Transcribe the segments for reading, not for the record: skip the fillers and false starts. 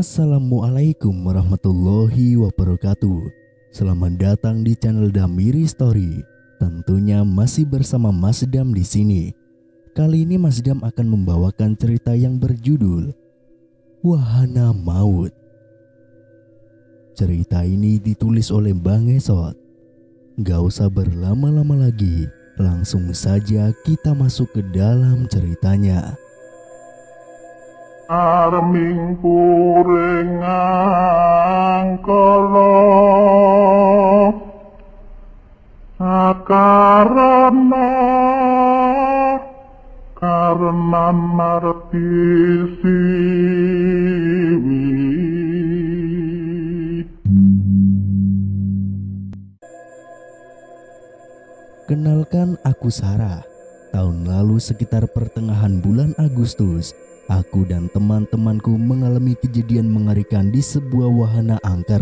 Assalamualaikum warahmatullahi wabarakatuh. Selamat datang di channel Damiri Story. Tentunya masih bersama Mas Dam di sini. Kali ini Mas Dam akan membawakan cerita yang berjudul Wahana Maut. Cerita ini ditulis oleh Bang Esot. Gak usah berlama-lama lagi, langsung saja kita masuk ke dalam ceritanya. Arming kurengang kala karena marti siwi. Kenalkan, aku Sarah. Tahun lalu sekitar pertengahan bulan Agustus, aku dan teman-temanku mengalami kejadian mengerikan di sebuah wahana angker.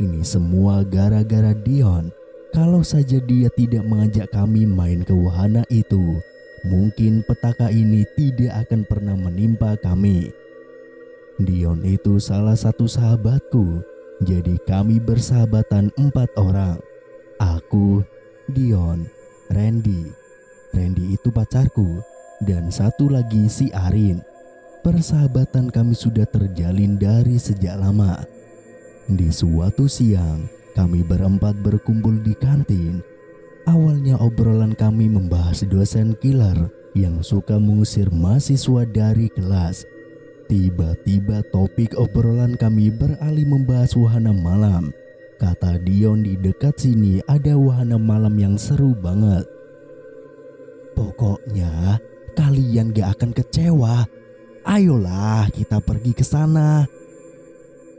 Ini semua gara-gara Dion. Kalau saja dia tidak mengajak kami main ke wahana itu, mungkin petaka ini tidak akan pernah menimpa kami. Dion itu salah satu sahabatku, jadi kami bersahabatan 4 orang. Aku, Dion, Randy itu pacarku, dan satu lagi si Arin. Persahabatan kami sudah terjalin dari sejak lama. Di suatu siang, kami berempat berkumpul di kantin. Awalnya obrolan kami membahas dosen killer yang suka mengusir mahasiswa dari kelas. Tiba-tiba topik obrolan kami beralih membahas wahana malam. Kata Dion, di dekat sini ada wahana malam yang seru banget. Pokoknya kalian gak akan kecewa. Ayolah kita pergi ke sana,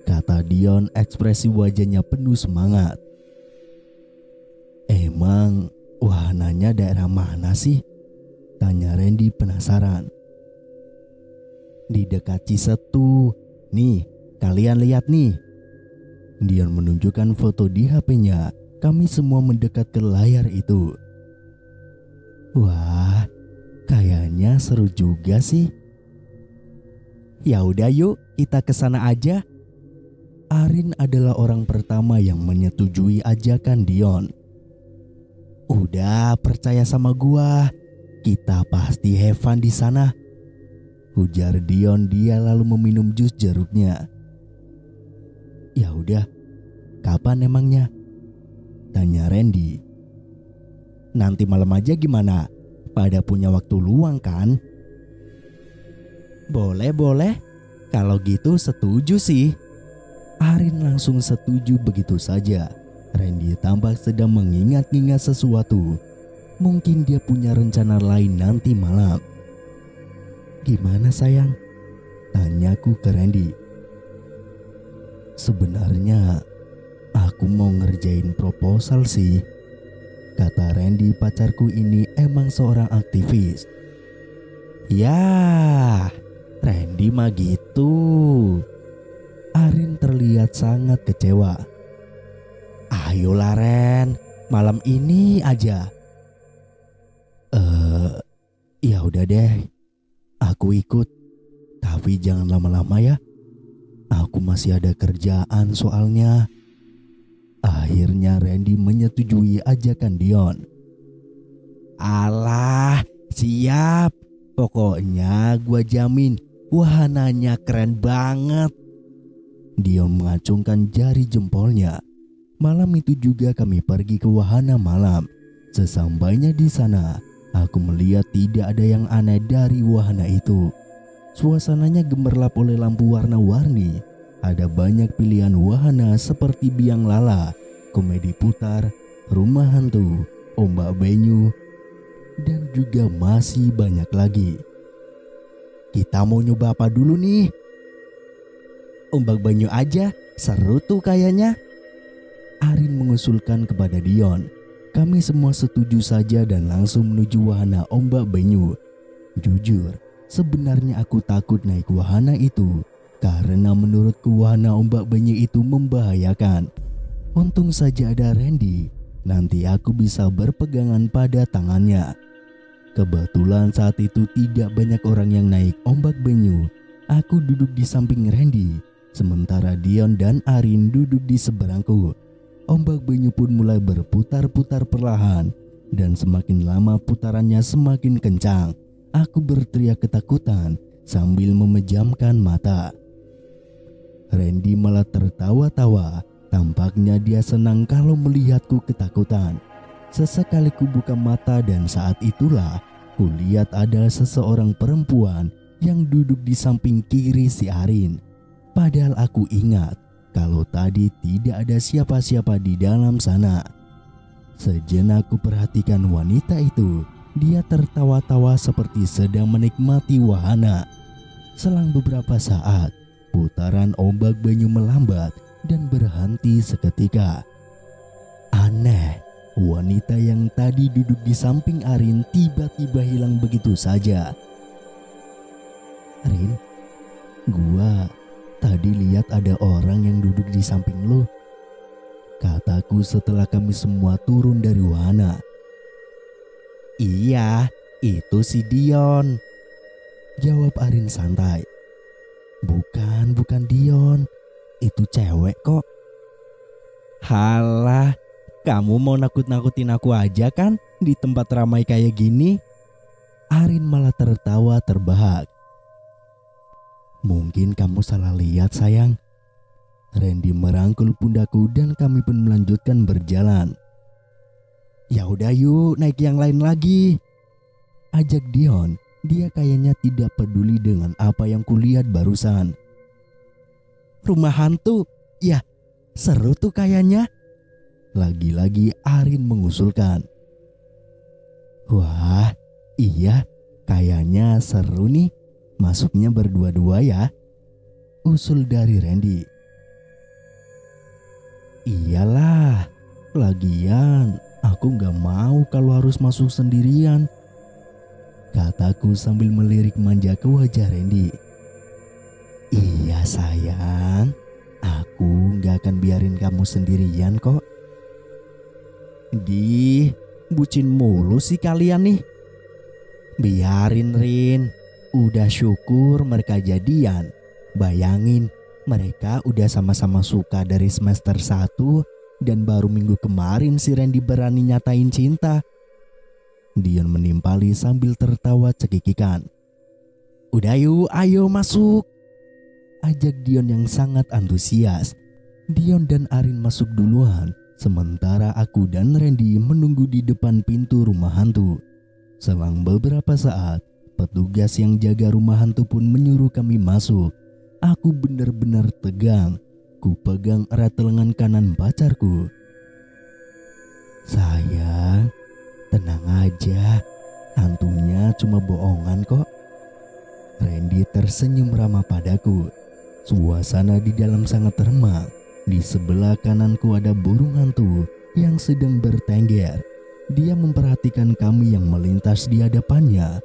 kata Dion, ekspresi wajahnya penuh semangat. Emang wahananya daerah mana sih? Tanya Randy penasaran. Di dekat Cisetu. Nih, kalian lihat nih. Dion menunjukkan foto di HP-nya. Kami semua mendekat ke layar itu. Wah, kayaknya seru juga sih. Ya udah yuk, kita ke sana aja. Arin adalah orang pertama yang menyetujui ajakan Dion. Udah, percaya sama gua. Kita pasti have fun di sana, ujar Dion. Dia lalu meminum jus jeruknya. Ya udah, kapan emangnya? Tanya Randy. Nanti malam aja gimana? Pada punya waktu luang kan? Boleh. Kalau gitu setuju sih. Arin langsung setuju begitu saja. Randy tampak sedang mengingat-ingat sesuatu. Mungkin dia punya rencana lain nanti malam. Gimana sayang? Tanyaku ke Randy. Sebenarnya aku mau ngerjain proposal sih, kata Randy. Pacarku ini emang seorang aktivis. Ya, Randy mah gitu. Arin terlihat sangat kecewa. Ayolah Ren, malam ini aja. Ya udah deh, aku ikut. Tapi jangan lama-lama ya. Aku masih ada kerjaan soalnya. Akhirnya Randy menyetujui ajakan Dion. Alah, siap. Pokoknya gua jamin wahananya keren banget. Dion mengacungkan jari jempolnya. Malam itu juga kami pergi ke wahana malam. Sesampainya di sana, aku melihat tidak ada yang aneh dari wahana itu. Suasananya gemerlap oleh lampu warna-warni. Ada banyak pilihan wahana seperti biang lala, komedi putar, rumah hantu, ombak benyu, dan juga masih banyak lagi. Kita mau nyoba apa dulu nih? Ombak benyu aja, seru tuh kayaknya. Arin mengusulkan kepada Dion. Kami semua setuju saja dan langsung menuju wahana ombak benyu. Jujur, sebenarnya aku takut naik wahana itu karena menurutku wahana ombak benyu itu membahayakan. Untung saja ada Randy, nanti aku bisa berpegangan pada tangannya. Kebetulan saat itu tidak banyak orang yang naik ombak benyu. Aku duduk di samping Randy sementara Dion dan Arin duduk di seberangku. Ombak Banyu pun mulai berputar-putar perlahan, dan semakin lama putarannya semakin kencang. Aku berteriak ketakutan sambil memejamkan mata. Randy malah tertawa-tawa. Tampaknya dia senang kalau melihatku ketakutan. Sesekali ku buka mata dan saat itulah kulihat ada seseorang perempuan yang duduk di samping kiri si Arin. Padahal aku ingat kalau tadi tidak ada siapa-siapa di dalam sana. Sejenak ku perhatikan wanita itu. Dia tertawa-tawa seperti sedang menikmati wahana. Selang beberapa saat, putaran ombak Banyu melambat dan berhenti seketika. Aneh, wanita yang tadi duduk di samping Arin tiba-tiba hilang begitu saja. Arin, gua tadi lihat ada orang yang duduk di samping lo, kataku setelah kami semua turun dari wahana. Iya, itu si Dion, jawab Arin santai. Bukan Dion, itu cewek kok. Halah, kamu mau nakut-nakutin aku aja kan di tempat ramai kayak gini? Arin malah tertawa terbahak. Mungkin kamu salah lihat sayang. Randy merangkul pundakku dan kami pun melanjutkan berjalan. Ya udah yuk naik yang lain lagi, ajak Dion. Dia kayaknya tidak peduli dengan apa yang kulihat barusan. Rumah hantu? Ya, seru tuh kayaknya. Lagi-lagi Arin mengusulkan. Wah, iya, kayaknya seru nih. Masuknya berdua-dua ya, usul dari Randy. Iyalah, lagian aku gak mau kalau harus masuk sendirian, kataku sambil melirik manja ke wajah Randy. Iya sayang, aku gak akan biarin kamu sendirian kok. Bucin mulu sih kalian nih. Biarin Rin, udah syukur mereka jadian. Bayangin, mereka udah sama-sama suka dari semester 1 dan baru minggu kemarin si Randy berani nyatain cinta. Dion menimpali sambil tertawa cekikikan. Udah yuk, ayo masuk, ajak Dion yang sangat antusias. Dion dan Arin masuk duluan, sementara aku dan Randy menunggu di depan pintu rumah hantu. Selang beberapa saat, petugas yang jaga rumah hantu pun menyuruh kami masuk. Aku benar-benar tegang. Ku pegang erat lengan kanan pacarku. Sayang, tenang aja. Hantunya cuma bohongan kok. Randy tersenyum ramah padaku. Suasana di dalam sangat remang. Di sebelah kananku ada burung hantu yang sedang bertengger. Dia memperhatikan kami yang melintas di hadapannya.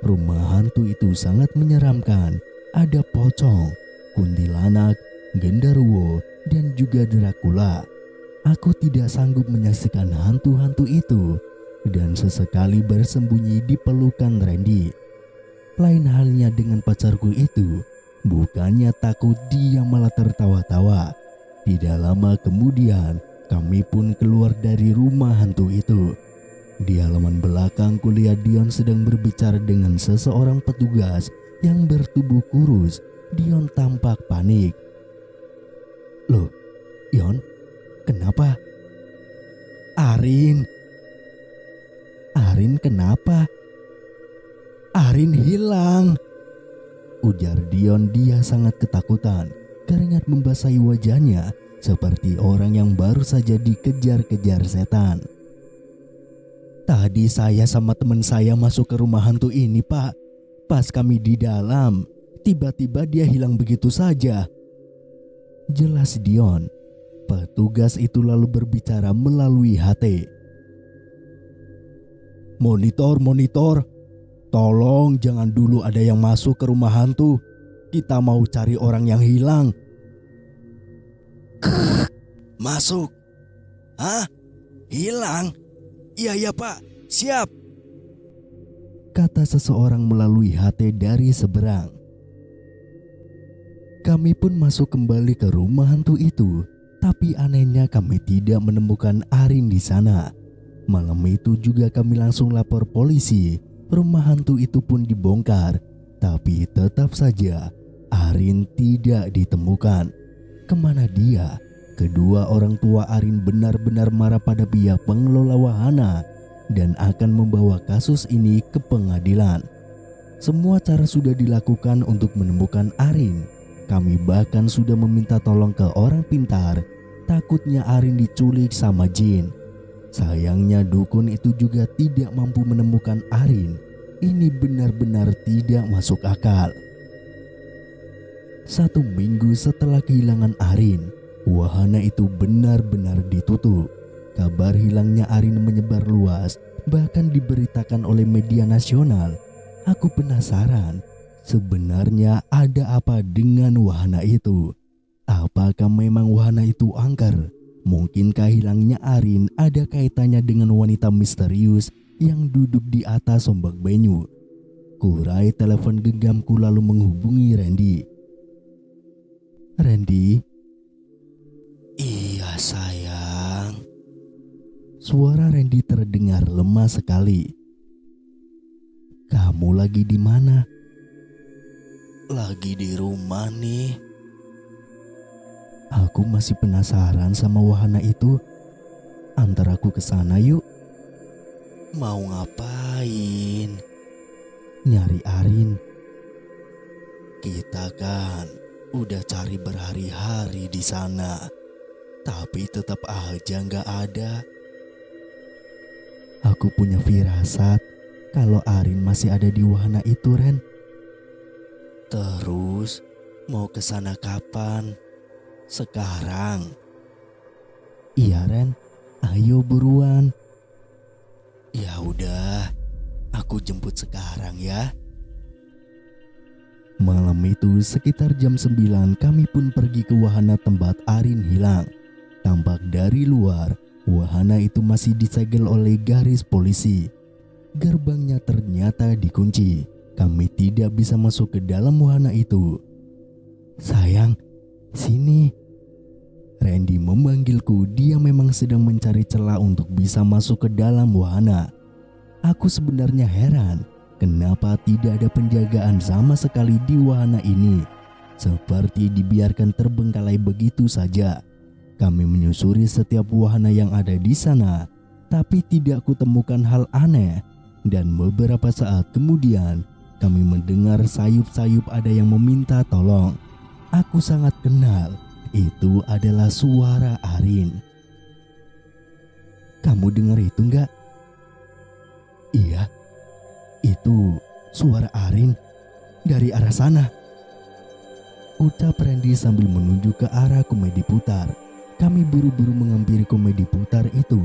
Rumah hantu itu sangat menyeramkan. Ada pocong, kuntilanak, genderuwo, dan juga Dracula. Aku tidak sanggup menyaksikan hantu-hantu itu dan sesekali bersembunyi di pelukan Randy. Lain halnya dengan pacarku itu. Bukannya takut, dia malah tertawa-tawa. Tidak lama kemudian kami pun keluar dari rumah hantu itu. Di halaman belakang kulihat Dion sedang berbicara dengan seseorang petugas yang bertubuh kurus. Dion tampak panik. Loh, Dion, kenapa? Arin kenapa? Arin hilang, ujar Dion. Dia sangat ketakutan. Keringat membasahi wajahnya seperti orang yang baru saja dikejar-kejar setan. Tadi saya sama teman saya masuk ke rumah hantu ini, Pak. Pas kami di dalam, tiba-tiba dia hilang begitu saja, jelas Dion. Petugas itu lalu berbicara melalui HT. Monitor, tolong jangan dulu ada yang masuk ke rumah hantu. Kita mau cari orang yang hilang. Masuk? Hah? Hilang? Iya Pak, siap, kata seseorang melalui HT dari seberang. Kami pun masuk kembali ke rumah hantu itu, tapi anehnya kami tidak menemukan Arin di sana. Malam itu juga kami langsung lapor polisi. Rumah hantu itu pun dibongkar, tapi tetap saja Arin tidak ditemukan. Kemana dia? Kedua orang tua Arin benar-benar marah pada pihak pengelola wahana dan akan membawa kasus ini ke pengadilan. Semua cara sudah dilakukan untuk menemukan Arin. Kami bahkan sudah meminta tolong ke orang pintar, takutnya Arin diculik sama jin. Sayangnya dukun itu juga tidak mampu menemukan Arin. Ini benar-benar tidak masuk akal. 1 minggu setelah kehilangan Arin, wahana itu benar-benar ditutup. Kabar hilangnya Arin menyebar luas, bahkan diberitakan oleh media nasional. Aku penasaran, sebenarnya ada apa dengan wahana itu? Apakah memang wahana itu angker? Mungkinkah hilangnya Arin ada kaitannya dengan wanita misterius yang duduk di atas ombak banyu? Kurai telepon genggamku lalu menghubungi Randy. Randy? Iya sayang. Suara Randy terdengar lemah sekali. Kamu lagi di mana? Lagi di rumah nih. Aku masih penasaran sama wahana itu. Antar aku ke sana yuk. Mau ngapain? Nyari Arin. Kita kan udah cari berhari-hari di sana, tapi tetap aja nggak ada. Aku punya firasat kalau Arin masih ada di wahana itu, Ren. Terus mau ke sana kapan? Sekarang? Iya, Ren. Ayo buruan. Ya udah, aku jemput sekarang ya. Malam itu sekitar jam 9 kami pun pergi ke wahana tempat Arin hilang. Tampak dari luar, wahana itu masih disegel oleh garis polisi. Gerbangnya ternyata dikunci. Kami tidak bisa masuk ke dalam wahana itu. Sayang, sini. Randy memanggilku, dia memang sedang mencari celah untuk bisa masuk ke dalam wahana. Aku sebenarnya heran, kenapa tidak ada penjagaan sama sekali di wahana ini. Seperti dibiarkan terbengkalai begitu saja. Kami menyusuri setiap wahana yang ada di sana, tapi tidak kutemukan hal aneh. Dan beberapa saat kemudian, kami mendengar sayup-sayup ada yang meminta tolong. Aku sangat kenal, itu adalah suara Arin. Kamu dengar itu enggak? Iya, itu suara Arin dari arah sana. Ucap Randy sambil menunjuk ke arah komedi putar. Kami buru-buru menghampiri komedi putar itu,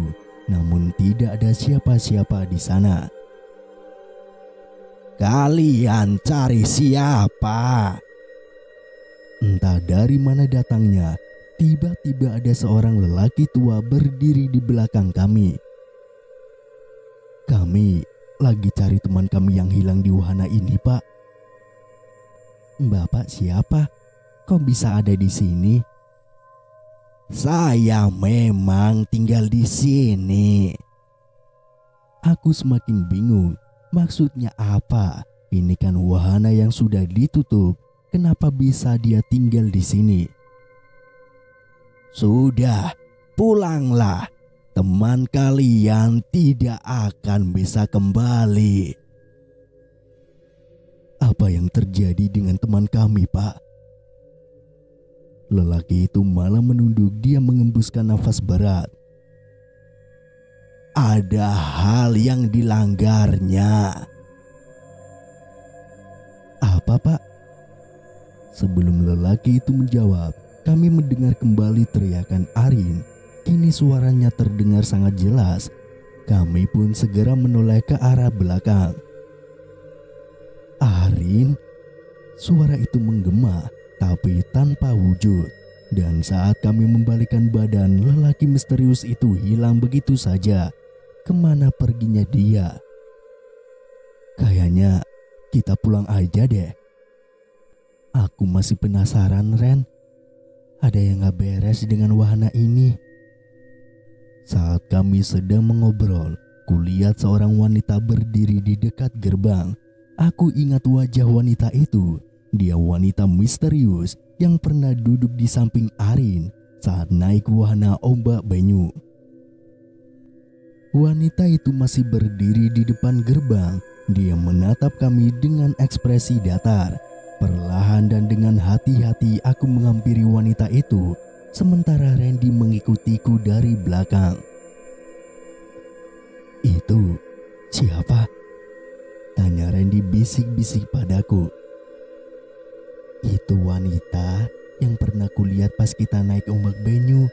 namun tidak ada siapa-siapa di sana. Kalian cari siapa? Entah dari mana datangnya, tiba-tiba ada seorang lelaki tua berdiri di belakang kami. Kami lagi cari teman kami yang hilang di wahana ini, Pak. Bapak siapa? Kok bisa ada di sini? Saya memang tinggal di sini. Aku semakin bingung. Maksudnya apa? Ini kan wahana yang sudah ditutup. Kenapa bisa dia tinggal di sini? Sudah, pulanglah. Teman kalian tidak akan bisa kembali. Apa yang terjadi dengan teman kami, Pak? Lelaki itu malah menunduk, dia mengembuskan nafas berat. Ada hal yang dilanggarnya. Apa, Pak? Sebelum lelaki itu menjawab, kami mendengar kembali teriakan Arin. Kini suaranya terdengar sangat jelas. Kami pun segera menoleh ke arah belakang. Arin? Suara itu menggema, tapi tanpa wujud. Dan saat kami membalikkan badan, lelaki misterius itu hilang begitu saja. Kemana perginya dia? Kayaknya kita pulang aja deh. Aku masih penasaran, Ren. Ada yang gak beres dengan wahana ini. Saat kami sedang mengobrol, kulihat seorang wanita berdiri di dekat gerbang. Aku ingat wajah wanita itu. Dia wanita misterius yang pernah duduk di samping Arin saat naik wahana ombak banyu. Wanita itu masih berdiri di depan gerbang. Dia menatap kami dengan ekspresi datar. Perlahan dan dengan hati-hati aku menghampiri wanita itu, sementara Randy mengikutiku dari belakang. "Itu siapa?" tanya Randy bisik-bisik padaku. "Itu wanita yang pernah kulihat pas kita naik ombak banyu."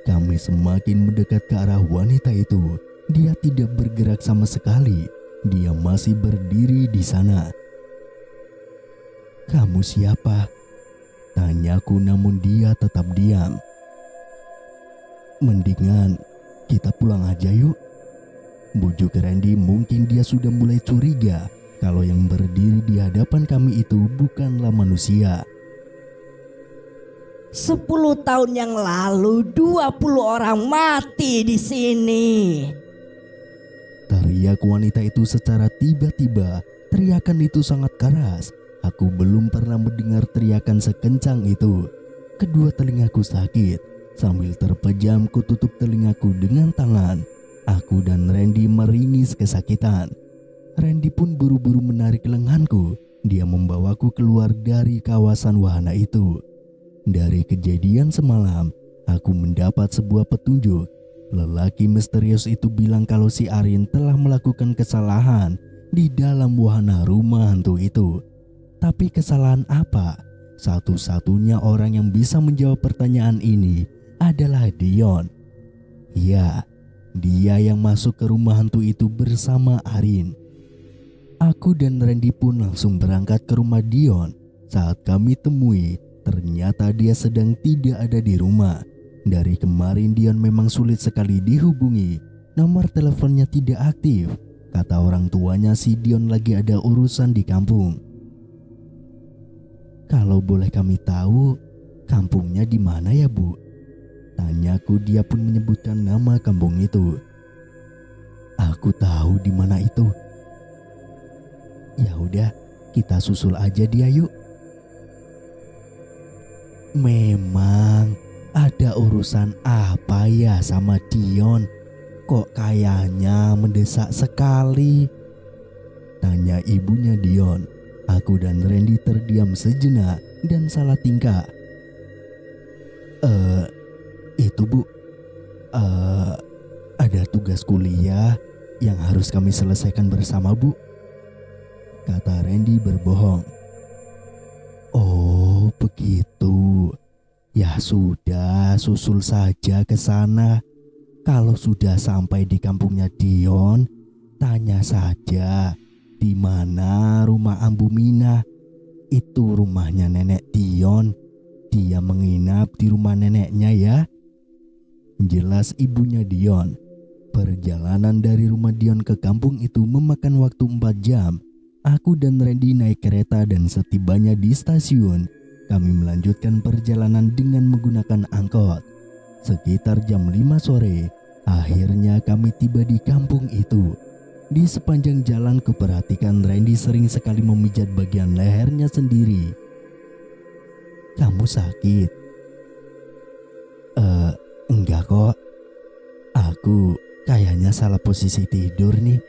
Kami semakin mendekat ke arah wanita itu. Dia tidak bergerak sama sekali. Dia masih berdiri di sana. "Kamu siapa?" tanyaku, namun dia tetap diam. "Mendingan kita pulang aja yuk," bujuk Randy. Mungkin dia sudah mulai curiga kalau yang berdiri di hadapan kami itu bukanlah manusia. 10 tahun yang lalu 20 orang mati di sini. Teriak wanita itu secara tiba-tiba. Teriakan itu sangat keras. Aku belum pernah mendengar teriakan sekencang itu. Kedua telingaku sakit. Sambil terpejam ku tutup telingaku dengan tangan. Aku dan Randy meringis kesakitan. Randy pun buru-buru menarik lenganku. Dia membawaku keluar dari kawasan wahana itu. Dari kejadian semalam, aku mendapat sebuah petunjuk. Lelaki misterius itu bilang kalau si Arin telah melakukan kesalahan di dalam wahana rumah hantu itu. Tapi kesalahan apa? Satu-satunya orang yang bisa menjawab pertanyaan ini adalah Dion. Ya, dia yang masuk ke rumah hantu itu bersama Arin. Aku dan Randy pun langsung berangkat ke rumah Dion. Saat kami temui, ternyata dia sedang tidak ada di rumah. Dari kemarin Dion memang sulit sekali dihubungi. Nomor teleponnya tidak aktif. Kata orang tuanya si Dion lagi ada urusan di kampung. "Kalau boleh kami tahu, kampungnya di mana ya, Bu?" tanyaku. Dia pun menyebutkan nama kampung itu. "Aku tahu di mana itu." "Ya udah, kita susul aja dia yuk." Memang ada urusan apa ya sama Dion? Kok kayaknya mendesak sekali? Tanya ibunya Dion. Aku dan Randy terdiam sejenak dan salah tingkah. Itu Bu, ada tugas kuliah yang harus kami selesaikan bersama Bu," kata Randy berbohong. "Oh begitu. Ya sudah, susul saja ke sana. Kalau sudah sampai di kampungnya Dion, tanya saja di mana rumah Ambu Mina. Itu rumahnya nenek Dion. Dia menginap di rumah neneknya ya," jelas ibunya Dion. Perjalanan dari rumah Dion ke kampung itu memakan waktu 4 jam. Aku dan Randy naik kereta dan setibanya di stasiun, kami melanjutkan perjalanan dengan menggunakan angkot. Sekitar jam 5 sore, akhirnya kami tiba di kampung itu. Di sepanjang jalan kuperhatikan Randy sering sekali memijat bagian lehernya sendiri. "Kamu sakit?" Enggak kok. Aku kayaknya salah posisi tidur nih.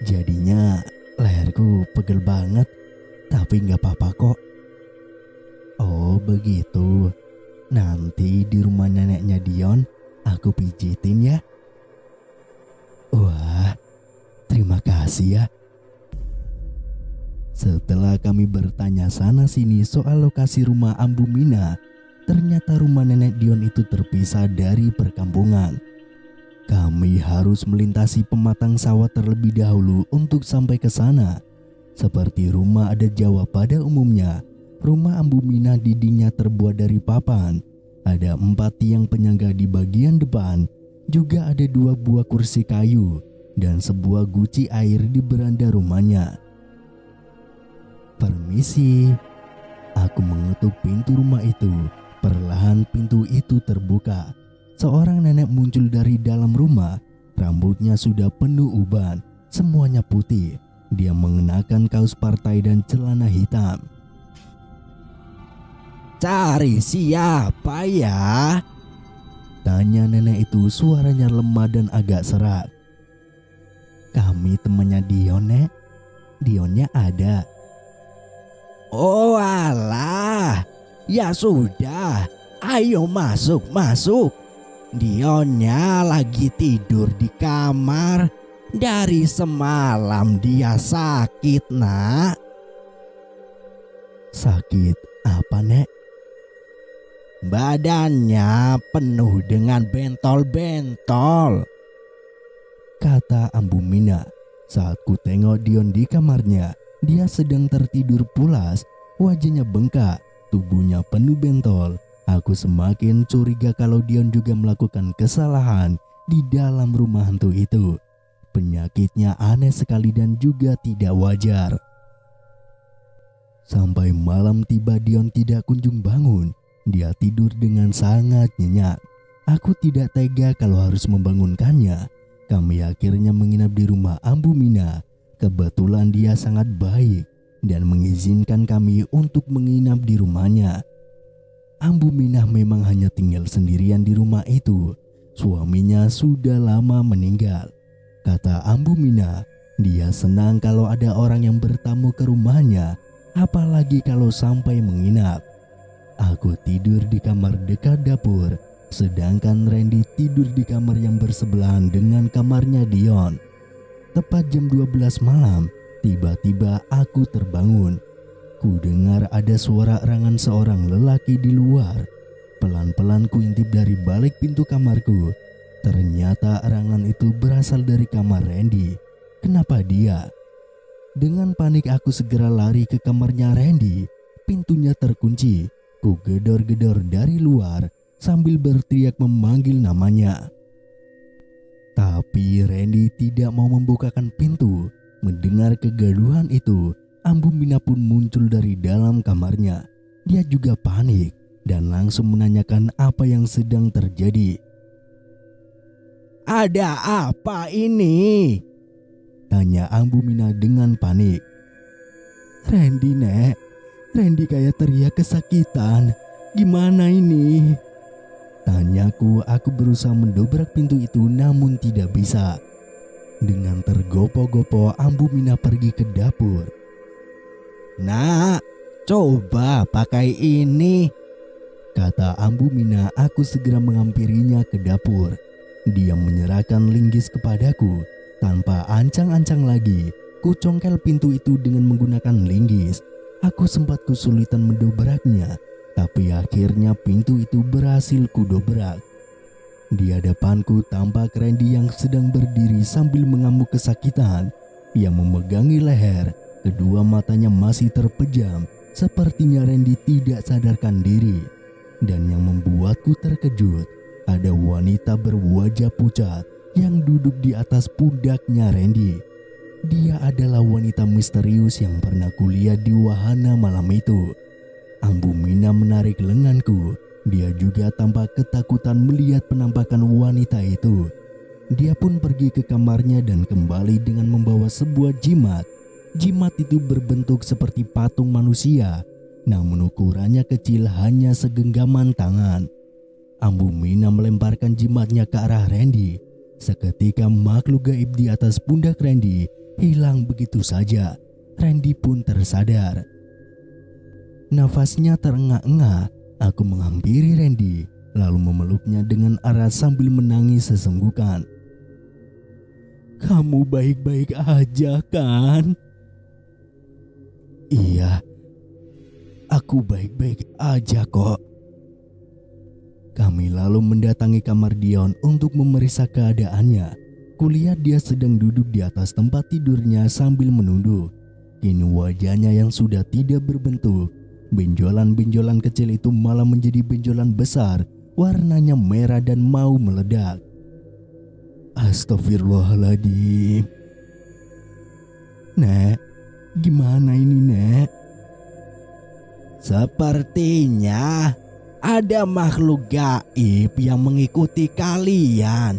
Jadinya leherku pegel banget. Tapi nggak apa-apa kok." "Oh begitu. Nanti di rumah neneknya Dion aku pijitin ya." "Wah, terima kasih ya." Setelah kami bertanya sana sini soal lokasi rumah Ambu Mina, ternyata rumah nenek Dion itu terpisah dari perkampungan. Kami harus melintasi pematang sawah terlebih dahulu untuk sampai ke sana. Seperti rumah adat Jawa pada umumnya, rumah Ambu Mina dindingnya terbuat dari papan. Ada 4 tiang penyangga di bagian depan. Juga ada 2 buah kursi kayu dan sebuah guci air di beranda rumahnya. Permisi. Aku mengetuk pintu rumah itu. Perlahan pintu itu terbuka. Seorang nenek muncul dari dalam rumah. Rambutnya sudah penuh uban, semuanya putih. Dia mengenakan kaos partai dan celana hitam. Cari siapa ya? Tanya nenek itu, suaranya lemah dan agak serak. Kami temannya Dion, Nek. Dionnya ada. Oh alah, ya sudah, ayo masuk. Dionnya lagi tidur di kamar. Dari semalam dia sakit, Nak. Sakit apa, Nek? Badannya penuh dengan bentol-bentol, kata Ambu Mina. Saat ku tengok Dion di kamarnya, dia sedang tertidur pulas, wajahnya bengkak, tubuhnya penuh bentol. Aku semakin curiga kalau Dion juga melakukan kesalahan di dalam rumah hantu itu. Penyakitnya aneh sekali dan juga tidak wajar. Sampai malam tiba, Dion tidak kunjung bangun. Dia tidur dengan sangat nyenyak. Aku tidak tega kalau harus membangunkannya. Kami akhirnya menginap di rumah Ambu Mina. Kebetulan dia sangat baik dan mengizinkan kami untuk menginap di rumahnya. Ambu Minah memang hanya tinggal sendirian di rumah itu. Suaminya sudah lama meninggal. Kata Ambu Minah, dia senang kalau ada orang yang bertamu ke rumahnya, apalagi kalau sampai menginap. Aku tidur di kamar dekat dapur, sedangkan Randy tidur di kamar yang bersebelahan dengan kamarnya Dion. Tepat jam 12 malam, tiba-tiba aku terbangun. Ku dengar ada suara erangan seorang lelaki di luar. Pelan-pelan ku intip dari balik pintu kamarku. Ternyata erangan itu berasal dari kamar Randy. Kenapa dia? Dengan panik aku segera lari ke kamarnya Randy. Pintunya terkunci. Ku gedor-gedor dari luar sambil berteriak memanggil namanya. Tapi Randy tidak mau membukakan pintu. Mendengar kegaduhan itu, Ambu Mina pun muncul dari dalam kamarnya. Dia juga panik dan langsung menanyakan apa yang sedang terjadi. Ada apa ini? Tanya Ambu Mina dengan panik. Randy, Nek. Randy kayak teriak kesakitan. Gimana ini? Tanyaku. Aku berusaha mendobrak pintu itu namun tidak bisa. Dengan tergopoh-gopoh Ambu Mina pergi ke dapur. Nak, coba pakai ini, kata Ambu Mina. Aku segera menghampirinya ke dapur. Dia menyerahkan linggis kepadaku. Tanpa ancang-ancang lagi, ku congkel pintu itu dengan menggunakan linggis. Aku sempat kesulitan mendobraknya, tapi akhirnya pintu itu berhasil kudobrak. Di hadapanku tampak Randy yang sedang berdiri sambil mengamuk kesakitan. Ia memegangi leher, kedua matanya masih terpejam. Sepertinya Randy tidak sadarkan diri. Dan yang membuatku terkejut, ada wanita berwajah pucat yang duduk di atas pundaknya Randy. Dia adalah wanita misterius yang pernah kulihat di wahana malam itu. Ambu Mina menarik lenganku. Dia juga tampak ketakutan melihat penampakan wanita itu. Dia pun pergi ke kamarnya dan kembali dengan membawa sebuah jimat. Jimat itu berbentuk seperti patung manusia, namun ukurannya kecil, hanya segenggaman tangan. Ambu Mina melemparkan jimatnya ke arah Randy. Seketika makhluk gaib di atas pundak Randy hilang begitu saja. Randy pun tersadar. Nafasnya terengah-engah. Aku menghampiri Randy, lalu memeluknya dengan erat sambil menangis sesenggukan. Kamu baik-baik aja kan? Iya, aku baik-baik aja kok. Kami lalu mendatangi kamar Dion untuk memeriksa keadaannya. Kulihat dia sedang duduk di atas tempat tidurnya sambil menunduk. Kini wajahnya yang sudah tidak berbentuk, benjolan-benjolan kecil itu malah menjadi benjolan besar, warnanya merah dan mau meledak. Astagfirullahaladzim. Nek, gimana ini, Nek? Sepertinya ada makhluk gaib yang mengikuti kalian.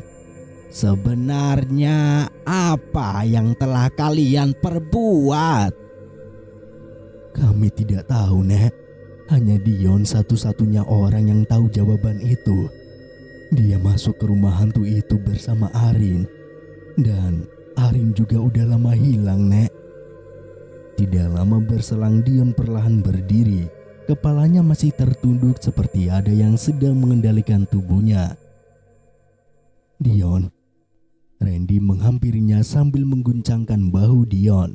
Sebenarnya apa yang telah kalian perbuat? Kami tidak tahu, Nek. Hanya Dion satu-satunya orang yang tahu jawaban itu. Dia masuk ke rumah hantu itu bersama Arin. Dan Arin juga udah lama hilang, Nek. Tidak lama berselang Dion perlahan berdiri. Kepalanya masih tertunduk seperti ada yang sedang mengendalikan tubuhnya. Dion. Randy menghampirinya sambil mengguncangkan bahu Dion.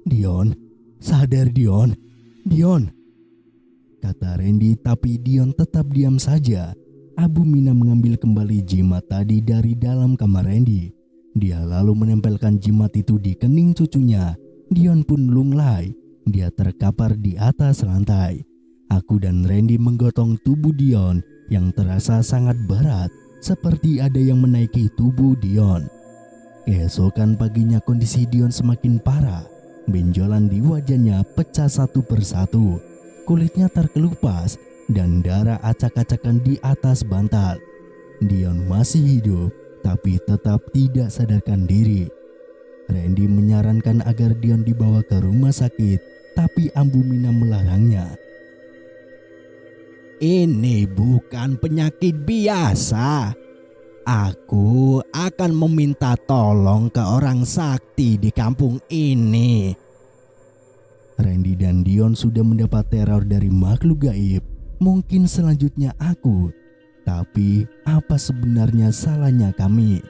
Dion, sadar Dion. Dion. Kata Randy, tapi Dion tetap diam saja. Abu Mina mengambil kembali jimat tadi dari dalam kamar Randy. Dia lalu menempelkan jimat itu di kening cucunya. Dion pun lunglai. Dia terkapar di atas lantai. Aku dan Randy menggotong tubuh Dion yang terasa sangat berat, seperti ada yang menaiki tubuh Dion. Keesokan paginya kondisi Dion semakin parah. Benjolan di wajahnya pecah satu persatu. Kulitnya terkelupas dan darah acak-acakan di atas bantal. Dion masih hidup tapi tetap tidak sadarkan diri. Randy menyarankan agar Dion dibawa ke rumah sakit, tapi Abu Mina melarangnya. Ini bukan penyakit biasa. Aku akan meminta tolong ke orang sakti di kampung ini. Randy dan Dion sudah mendapat teror dari makhluk gaib. Mungkin selanjutnya aku. Tapi apa sebenarnya salahnya kami?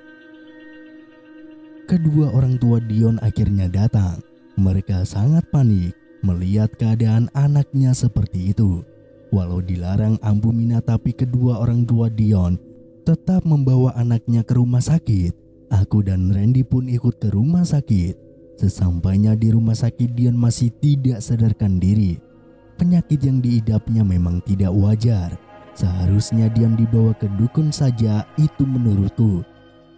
Kedua orang tua Dion akhirnya datang. Mereka sangat panik melihat keadaan anaknya seperti itu. Walau dilarang Abu Mina, tapi kedua orang tua Dion tetap membawa anaknya ke rumah sakit. Aku dan Randy pun ikut ke rumah sakit. Sesampainya di rumah sakit, Dion masih tidak sadarkan diri. Penyakit yang diidapnya memang tidak wajar. Seharusnya Dion dibawa ke dukun saja, itu menurutku.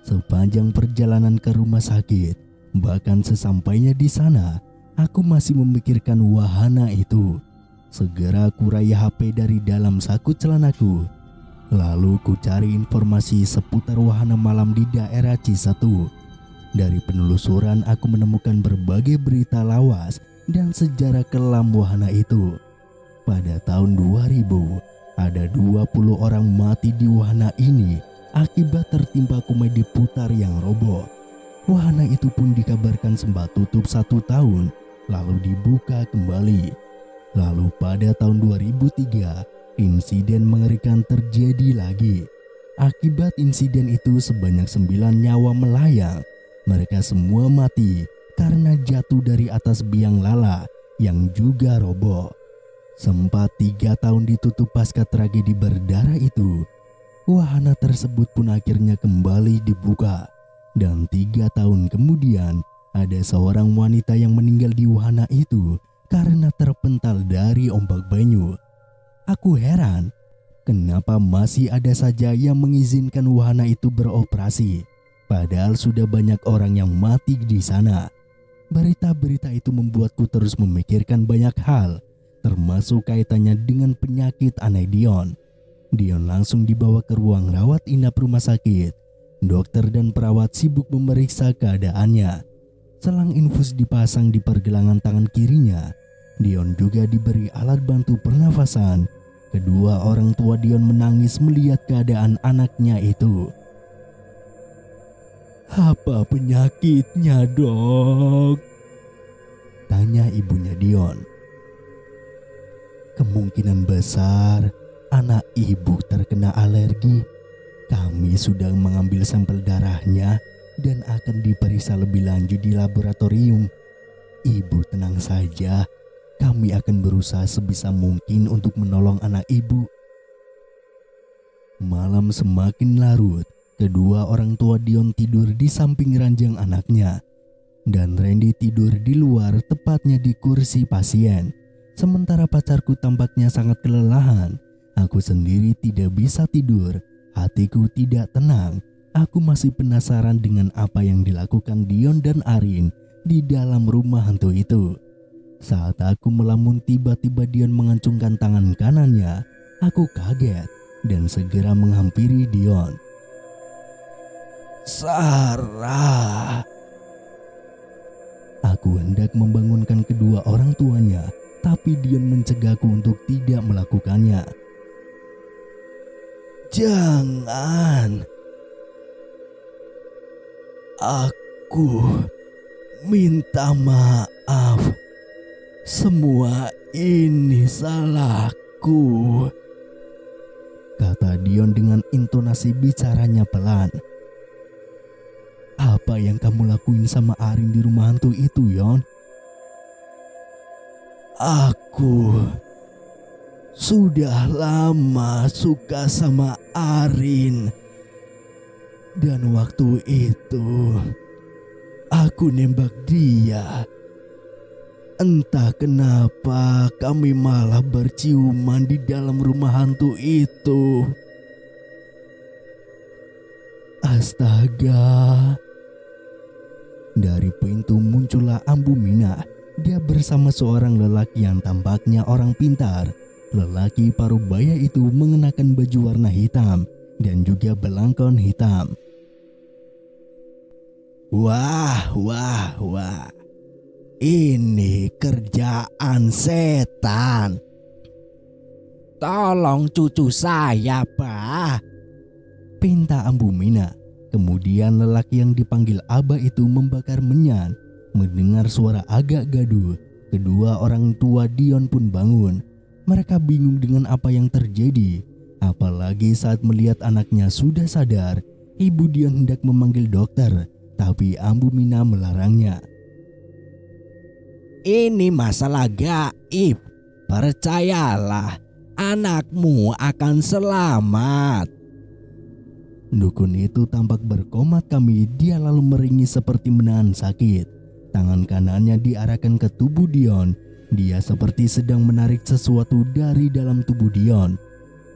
Sepanjang perjalanan ke rumah sakit, bahkan sesampainya di sana, aku masih memikirkan wahana itu. Segera aku raih HP dari dalam saku celanaku. Lalu ku cari informasi seputar wahana malam di daerah Cisatu. Dari penelusuran aku menemukan berbagai berita lawas dan sejarah kelam wahana itu. Pada tahun 2000, ada 20 orang mati di wahana ini akibat tertimpa komedi putar yang roboh. Wahana itu pun dikabarkan sempat tutup 1 tahun, lalu dibuka kembali. Lalu pada tahun 2003, insiden mengerikan terjadi lagi. Akibat insiden itu sebanyak 9 nyawa melayang. Mereka semua mati karena jatuh dari atas biang lala yang juga roboh. Sempat 3 tahun ditutup pasca tragedi berdarah itu. Wahana tersebut pun akhirnya kembali dibuka. Dan 3 tahun kemudian ada seorang wanita yang meninggal di wahana itu karena terpental dari ombak banyu. Aku heran, kenapa masih ada saja yang mengizinkan wahana itu beroperasi, padahal sudah banyak orang yang mati di sana. Berita-berita itu membuatku terus memikirkan banyak hal, termasuk kaitannya dengan penyakit aneh Dion. Dion langsung dibawa ke ruang rawat inap rumah sakit. Dokter dan perawat sibuk memeriksa keadaannya. Selang infus dipasang di pergelangan tangan kirinya. Dion juga diberi alat bantu pernafasan. Kedua orang tua Dion menangis melihat keadaan anaknya itu. "Apa penyakitnya, Dok?" tanya ibunya Dion. "Kemungkinan besar anak ibu terkena alergi. Kami sudah mengambil sampel darahnya dan akan diperiksa lebih lanjut di laboratorium. Ibu tenang saja, kami akan berusaha sebisa mungkin untuk menolong anak ibu." Malam semakin larut. Kedua orang tua Dion tidur di samping ranjang anaknya. Dan Randy tidur di luar, tepatnya di kursi pasien. Sementara pacarku tampaknya sangat kelelahan. Aku sendiri tidak bisa tidur. Hatiku tidak tenang. Aku masih penasaran dengan apa yang dilakukan Dion dan Arin di dalam rumah hantu itu. Saat aku melamun, tiba-tiba Dion mengacungkan tangan kanannya. Aku kaget dan segera menghampiri Dion. "Sarah." Aku hendak membangunkan kedua orang tuanya, tapi Dion mencegahku untuk tidak melakukannya. "Jangan. Aku minta maaf. Semua ini salahku," kata Dion dengan intonasi bicaranya pelan. "Apa yang kamu lakuin sama Arin di rumah hantu itu, Yon?" "Aku sudah lama suka sama Arin. Dan waktu itu aku nembak dia. Entah kenapa kami malah berciuman di dalam rumah hantu itu. Astaga." Dari pintu muncullah Ambu Mina. Dia bersama seorang lelaki yang tampaknya orang pintar. Lelaki parubaya itu mengenakan baju warna hitam dan juga belangkon hitam. Wah. Ini kerjaan setan. "Tolong cucu saya, Pak," pinta Ambu Mina. Kemudian lelaki yang dipanggil Abah itu membakar menyan. Mendengar suara agak gaduh, kedua orang tua Dion pun bangun. Mereka bingung dengan apa yang terjadi. Apalagi saat melihat anaknya sudah sadar. Ibu Dion hendak memanggil dokter, tapi Ambu Mina melarangnya. "Ini masalah gaib. Percayalah, anakmu akan selamat." Dukun itu tampak berkomat kami. Dia lalu meringis seperti menahan sakit. Tangan kanannya diarahkan ke tubuh Dion. Dia seperti sedang menarik sesuatu dari dalam tubuh Dion.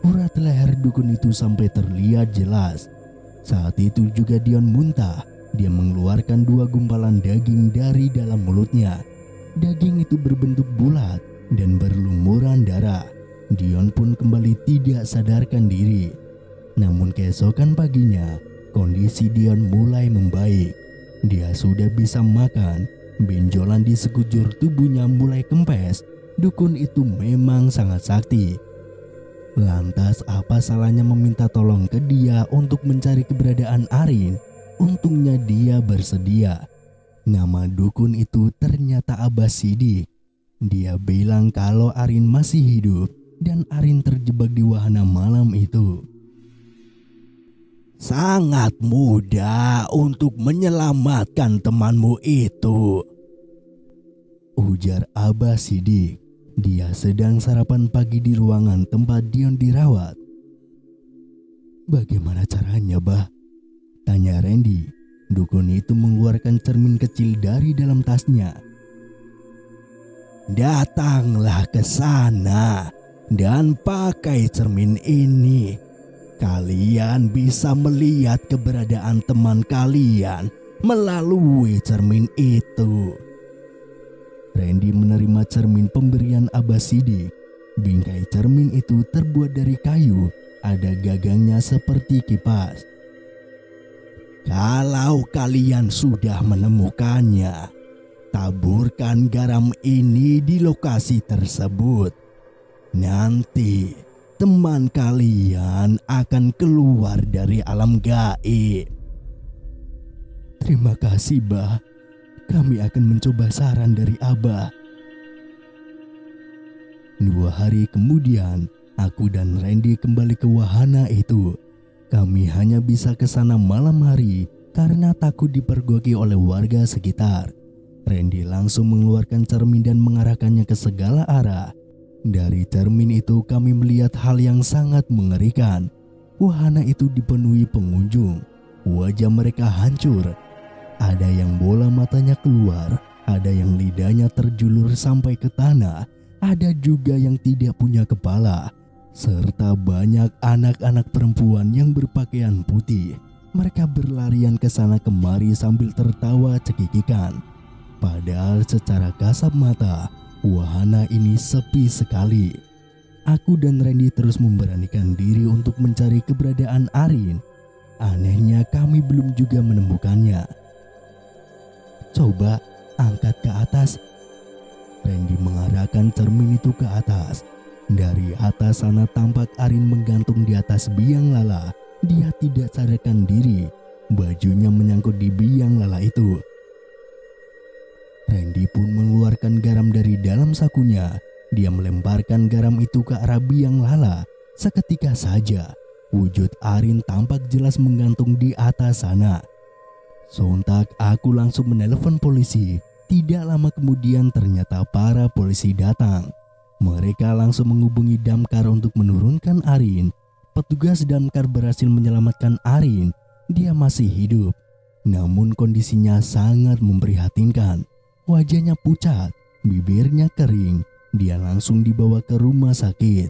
Urat leher dukun itu sampai terlihat jelas. Saat itu juga Dion muntah. Dia mengeluarkan 2 gumpalan daging dari dalam mulutnya. Daging itu berbentuk bulat dan berlumuran darah. Dion pun kembali tidak sadarkan diri. Namun keesokan paginya, kondisi Dion mulai membaik. Dia sudah bisa makan. Benjolan di sekujur tubuhnya mulai kempes. Dukun itu memang sangat sakti. Lantas apa salahnya meminta tolong ke dia untuk mencari keberadaan Arin? Untungnya dia bersedia. Nama dukun itu ternyata Abah Sidik. Dia bilang kalau Arin masih hidup dan Arin terjebak di wahana malam itu. "Sangat mudah untuk menyelamatkan temanmu itu," ujar Abah Sidik. Dia sedang sarapan pagi di ruangan tempat Dion dirawat. "Bagaimana caranya, Bah?" tanya Randy. Dukun itu mengeluarkan cermin kecil dari dalam tasnya. "Datanglah ke sana dan pakai cermin ini. Kalian bisa melihat keberadaan teman kalian melalui cermin itu." Randy menerima cermin pemberian Abah Sidik. Bingkai cermin itu terbuat dari kayu. Ada gagangnya seperti kipas. "Kalau kalian sudah menemukannya, taburkan garam ini di lokasi tersebut. Nanti teman kalian akan keluar dari alam gaib." "Terima kasih, Bah. Kami akan mencoba saran dari Abah." 2 hari kemudian, aku dan Randy kembali ke wahana itu. Kami hanya bisa ke sana malam hari karena takut dipergoki oleh warga sekitar. Randy langsung mengeluarkan cermin dan mengarahkannya ke segala arah. Dari cermin itu kami melihat hal yang sangat mengerikan. Wahana itu dipenuhi pengunjung. Wajah mereka hancur. Ada yang bola matanya keluar, ada yang lidahnya terjulur sampai ke tanah, ada juga yang tidak punya kepala, serta banyak anak-anak perempuan yang berpakaian putih. Mereka berlarian ke sana kemari sambil tertawa cekikikan. Padahal secara kasat mata, Wahana ini sepi sekali. Aku dan Randy terus memberanikan diri untuk mencari keberadaan Arin. Anehnya kami belum juga menemukannya. Coba angkat ke atas. Randy mengarahkan cermin itu ke atas. Dari atas sana tampak Arin menggantung di atas biang lala. Dia tidak sadarkan diri. Bajunya menyangkut di biang lala itu. Randy pun mengeluarkan garam dari dalam sakunya. Dia melemparkan garam itu ke arah biang lala. Seketika saja, wujud Arin tampak jelas menggantung di atas sana. Sontak aku langsung menelepon polisi. Tidak lama kemudian ternyata para polisi datang. Mereka langsung menghubungi damkar untuk menurunkan Arin. Petugas damkar berhasil menyelamatkan Arin. Dia masih hidup, namun kondisinya sangat memprihatinkan. Wajahnya pucat, bibirnya kering. Dia langsung dibawa ke rumah sakit.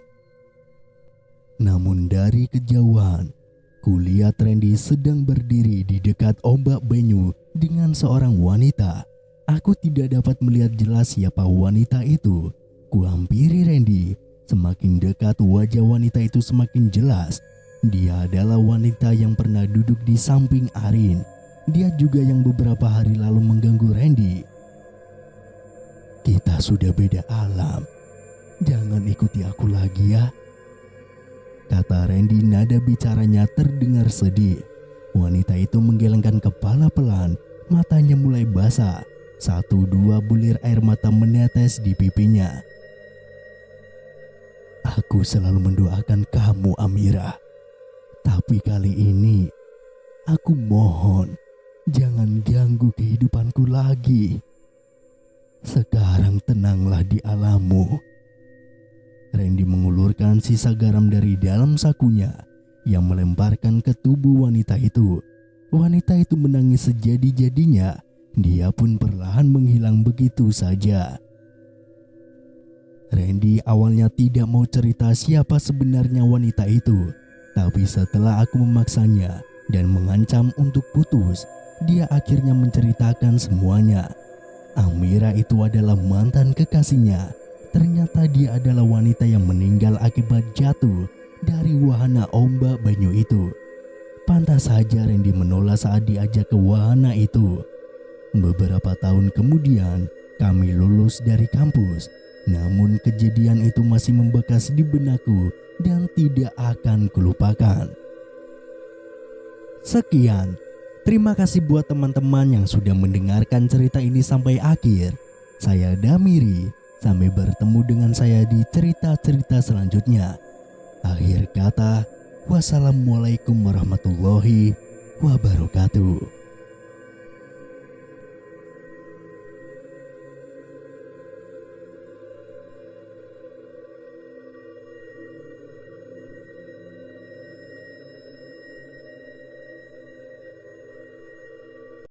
Namun dari kejauhan, kulihat Randy sedang berdiri di dekat ombak banyu dengan seorang wanita. Aku tidak dapat melihat jelas siapa wanita itu. Kuhampiri Randy. Semakin dekat wajah wanita itu semakin jelas. Dia adalah wanita yang pernah duduk di samping Arin. Dia juga yang beberapa hari lalu mengganggu Randy. Kita sudah beda alam. Jangan ikuti aku lagi ya, kata Randy. Nada bicaranya terdengar sedih. Wanita itu menggelengkan kepala pelan. Matanya mulai basah. 1-2 bulir air mata menetes di pipinya. Aku selalu mendoakan kamu, Amira. Tapi kali ini, aku mohon, jangan ganggu kehidupanku lagi. Sekarang tenanglah di alammu. Randy mengulurkan sisa garam dari dalam sakunya yang melemparkan ke tubuh wanita itu. Wanita itu menangis sejadi-jadinya. Dia pun perlahan menghilang begitu saja. Randy awalnya tidak mau cerita siapa sebenarnya wanita itu. Tapi setelah aku memaksanya dan mengancam untuk putus, dia akhirnya menceritakan semuanya. Amira itu adalah mantan kekasihnya. Ternyata dia adalah wanita yang meninggal akibat jatuh dari wahana ombak banyu itu. Pantas saja Randy menolak saat diajak ke wahana itu. Beberapa tahun kemudian, kami lulus dari kampus. Namun kejadian itu masih membekas di benakku dan tidak akan kulupakan. Sekian, terima kasih buat teman-teman yang sudah mendengarkan cerita ini sampai akhir. Saya Damiri, sampai bertemu dengan saya di cerita-cerita selanjutnya. Akhir kata, wassalamualaikum warahmatullahi wabarakatuh.